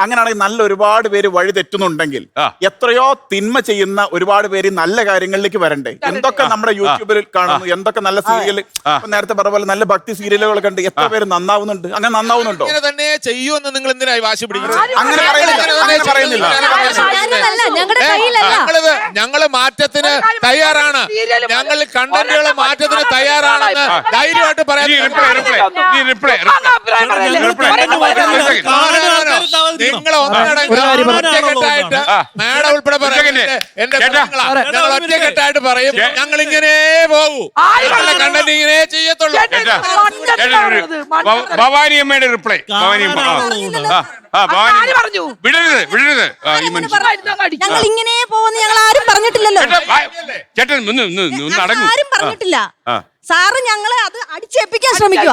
അങ്ങനെയാണെങ്കിൽ നല്ല ഒരുപാട് പേര് വഴി തെറ്റുന്നുണ്ടെങ്കിൽ എത്രയോ തിന്മ ചെയ്യുന്ന ഒരുപാട് പേര് നല്ല കാര്യങ്ങളിലേക്ക് വരണ്ടേ? എന്തൊക്കെ നമ്മുടെ യൂട്യൂബിൽ കാണുന്നു, എന്തൊക്കെ നല്ല സീരിയൽ, നേരത്തെ പറഞ്ഞ പോലെ നല്ല ഭക്തി സീരിയലുകൾ കണ്ട് എത്ര പേര് നന്നാവുന്നുണ്ട്? അങ്ങനെ നന്നാവുന്നുണ്ടോ? തന്നെ ചെയ്യുമെന്ന് നിങ്ങൾ എന്തിനായി വാശി പിടിക്കുന്നത്? അങ്ങനെ പറയുന്നില്ല. ഞങ്ങള് മാറ്റത്തിന് തയ്യാറാണ്, ഞങ്ങൾ കണ്ടന്റുകളെ മാറ്റത്തിന് തയ്യാറാണെന്ന് ധൈര്യമായിട്ട് പറയാൻ. നിങ്ങളെ ഒറ്റക്കെട്ടായിട്ട് മാഡം ഉൾപ്പെടെ ഒറ്റക്കെട്ടായിട്ട് പറയും ഞങ്ങൾ ഇങ്ങനെ പോകൂ, കണ്ടന്റ് ഇങ്ങനെ ചെയ്യത്തുള്ളൂ. ഭവാനി അമ്മയുടെ റിപ്ലൈ. ഞങ്ങൾ ഇങ്ങനെ പോകുന്ന ഞങ്ങൾ ആരും പറഞ്ഞിട്ടില്ലല്ലോ. ചേട്ടൻ ആരും പറഞ്ഞിട്ടില്ല. സാറ് ഞങ്ങളെ അത് അടിച്ചേൽപ്പിക്കാൻ ശ്രമിക്കുക.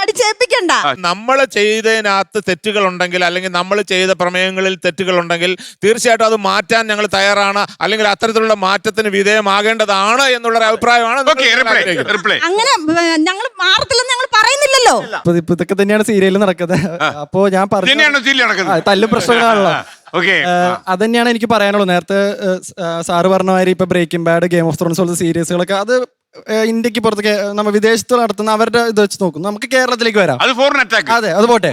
അടിച്ചേൽപ്പിക്കണ്ട. നമ്മൾ ചെയ്തതിനകത്ത് തെറ്റുകൾ ഉണ്ടെങ്കിൽ, അല്ലെങ്കിൽ നമ്മൾ ചെയ്ത പ്രമേയങ്ങളിൽ തെറ്റുകൾ ഉണ്ടെങ്കിൽ തീർച്ചയായിട്ടും അത് മാറ്റാൻ ഞങ്ങൾ തയ്യാറാണ്, അല്ലെങ്കിൽ അത്തരത്തിലുള്ള മാറ്റത്തിന് വിധേയമാകേണ്ടതാണ് എന്നുള്ളൊരു അഭിപ്രായമാണ്. അങ്ങനെ ഞങ്ങൾ മാറത്തില്ലെന്ന് ഞങ്ങൾ പറയുന്നില്ലല്ലോ. ഇതൊക്കെ തന്നെയാണ് സീരിയൽ നടക്കുന്നത്. അപ്പോ ഞാൻ പറഞ്ഞു തല്ലും പ്രശ്നങ്ങളാണല്ലോ. അത് തന്നെയാണ് എനിക്ക് പറയാനുള്ളത്. നേരത്തെ സാറ് പറഞ്ഞ മാതിരി ഇപ്പൊ breaking bad, game of thrones പോലത്തെ സീരീസുകളൊക്കെ അത് ഇന്ത്യക്ക് പുറത്ത് നമ്മൾ വിദേശത്ത് നടത്തുന്ന അവരുടെ ഇത് വെച്ച് നോക്കും. നമുക്ക് കേരളത്തിലേക്ക് വരാം. അതെ, അത് പോട്ടെ.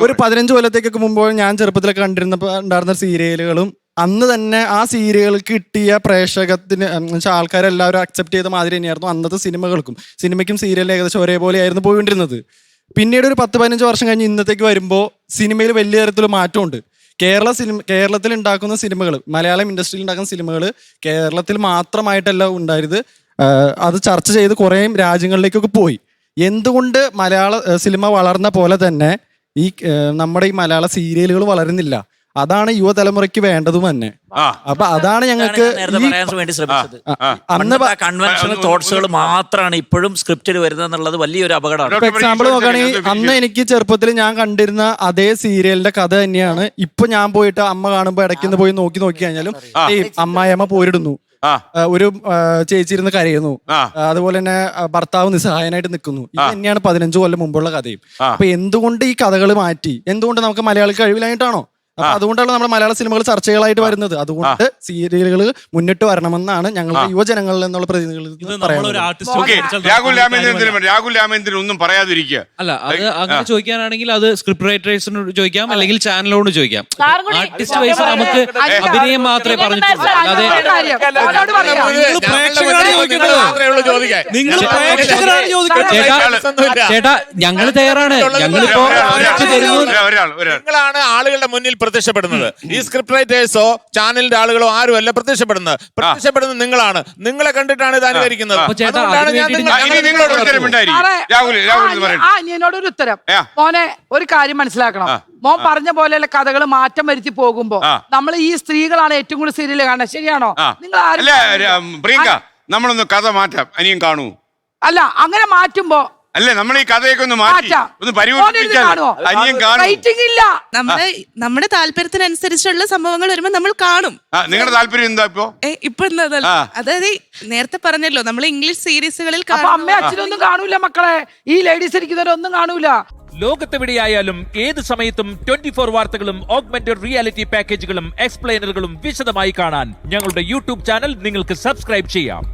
ഒരു 15 കൊല്ലത്തേക്കൊക്കെ മുമ്പ് ഞാൻ ചെറുപ്പത്തിലൊക്കെ കണ്ടിരുന്നപ്പോൾ ഉണ്ടായിരുന്ന സീരിയലുകളും അന്ന് തന്നെ ആ സീരിയലുകൾക്ക് കിട്ടിയ പ്രേക്ഷകത്തിന് ആൾക്കാരെല്ലാവരും അക്സെപ്റ്റ് ചെയ്ത മാതിരി തന്നെയായിരുന്നു അന്നത്തെ സിനിമയ്ക്കും സീരിയലിനും ഏകദേശം ഒരേപോലെയായിരുന്നു പോയിക്കൊണ്ടിരുന്നത്. പിന്നീട് ഒരു 10-15 വർഷം കഴിഞ്ഞ് ഇന്നത്തേക്ക് വരുമ്പോൾ സിനിമയിൽ വലിയ തരത്തിലുള്ള മാറ്റമുണ്ട്. കേരളത്തിൽ ഉണ്ടാക്കുന്ന സിനിമകൾ, മലയാളം ഇൻഡസ്ട്രിയിൽ ഉണ്ടാക്കുന്ന സിനിമകൾ കേരളത്തിൽ മാത്രമായിട്ടല്ല ഉണ്ടായത്. അത് ചർച്ച ചെയ്ത് കുറേ രാജ്യങ്ങളിലേക്കൊക്കെ പോയി. എന്തുകൊണ്ട് മലയാള സിനിമ വളർന്ന പോലെ തന്നെ നമ്മുടെ ഈ മലയാള സീരിയലുകൾ വളരുന്നില്ല? അതാണ് യുവതലമുറയ്ക്ക് വേണ്ടതും തന്നെ. അപ്പൊ അതാണ് ഞങ്ങൾക്ക് അന്ന് കൺവെൻഷണൽ തോട്ട്സുകൾ മാത്രമാണ് ഇപ്പോഴും സ്ക്രിപ്റ്റിൽ വരുന്നത് വലിയൊരു അപകടമാണ്. എക്സാമ്പിൾ നോക്കുകയാണെങ്കിൽ അന്ന് എനിക്ക് ചെറുപ്പത്തിൽ ഞാൻ കണ്ടിരുന്ന അതേ സീരിയലിന്റെ കഥ തന്നെയാണ് ഇപ്പൊ ഞാൻ പോയിട്ട് അമ്മ കാണുമ്പോ ഇടയ്ക്ക് പോയി നോക്കി കഴിഞ്ഞാലും അമ്മായിയമ്മ പോരിടുന്നു, ഒരു ചേച്ചി ഇരുന്ന് കരയുന്നു, അതുപോലെ തന്നെ ഭർത്താവ് നിസ്സഹായനായിട്ട് നിൽക്കുന്നു. ഇത് തന്നെയാണ് 15 കൊല്ലം മുമ്പുള്ള കഥയും. അപ്പൊ എന്തുകൊണ്ട് ഈ കഥകൾ മാറ്റി? എന്തുകൊണ്ട് നമുക്ക് മലയാളിക്ക് കഴിവിലായിട്ടാണോ? അപ്പൊ അതുകൊണ്ടാണ് നമ്മുടെ മലയാള സിനിമകൾ ചർച്ചകളായിട്ട് വരുന്നത്. അതുകൊണ്ട് സീരിയലുകൾ മുന്നിട്ട് വരണമെന്നാണ് ഞങ്ങളുടെ യുവജനങ്ങളിൽ നിന്നുള്ള പ്രതിനിധികൾ പറയുന്നത്. രാഹുൽ രാമേന്ദ്രൻ ഒന്നും പറയാതിരിക്കുക. അല്ല, അത് അങ്ങനെ ചോദിക്കാനാണെങ്കിൽ അത് സ്ക്രിപ്റ്റ് റൈറ്റേഴ്സിനോട് ചോദിക്കാം, അല്ലെങ്കിൽ ചാനലിനോട് ചോദിക്കാം. ആർട്ടിസ്റ്റ് വൈസ് നമുക്ക് അഭിനയം മാത്രമേ പറഞ്ഞിട്ടുള്ളൂ. അല്ലാതെ ചേട്ടാ ഞങ്ങള് തയ്യാറാണ്. ഞങ്ങളിപ്പോ നിങ്ങളാണ് ആളുകളുടെ മുന്നിൽ പ്രത്യക്ഷപ്പെടുന്നത്. ഈ സ്ക്രിപ്റ്റ് റൈറ്റേഴ്സോ ചാനലിന്റെ ആളുകളോ ആരുമല്ല പ്രത്യക്ഷപ്പെടുന്നത് നിങ്ങളാണ്. നിങ്ങളെ കണ്ടിട്ടാണ് ഇത് അനുകരിക്കുന്നത്. എന്നോടൊരു ഉത്തരം. മോനെ, ഒരു കാര്യം മനസ്സിലാക്കണം. മോൻ പറഞ്ഞ പോലെയുള്ള കഥകൾ മാറ്റം വരുത്തി പോകുമ്പോ നമ്മൾ ഈ സ്ത്രീകളാണ് ഏറ്റവും കൂടുതൽ സീരിയൽ കാണുന്നത്. ശരിയാണോ? നിങ്ങൾ നമ്മളൊന്ന് കഥ മാറ്റാം, അനിയും കാണൂ. അല്ല, അങ്ങനെ മാറ്റുമ്പോ അല്ലേ നമ്മൾ ഈ കഥയൊക്കെ ഒന്ന് മാറ്റി ഒന്ന് പരിവർത്തിപ്പിച്ചാൽ അനിയൻ കാണും. നമ്മുടെ താല്പര്യത്തിനനുസരിച്ചുള്ള സംഭവങ്ങൾ വരുമ്പോ നമ്മൾ കാണും. നിങ്ങളുടെ താല്പര്യം എന്താ ഇപ്പൊ അതായത് നേരത്തെ പറഞ്ഞല്ലോ, നമ്മൾ ഇംഗ്ലീഷ് സീരീസുകളിൽ അമ്മ അച്ഛനൊന്നും കാണൂല മക്കളെ. ഈ ലേഡീസ് ഇരിക്കുന്നവരൊന്നും കാണൂല. ലോകത്തെവിടെയായാലും ഏത് സമയത്തും 24 വാർത്തകളും ഓഗ്മെന്റഡ് റിയാലിറ്റി പാക്കേജുകളും എക്സ്പ്ലെയിനറുകളും വിശദമായി കാണാൻ ഞങ്ങളുടെ യൂട്യൂബ് ചാനൽ നിങ്ങൾക്ക് സബ്സ്ക്രൈബ് ചെയ്യാം.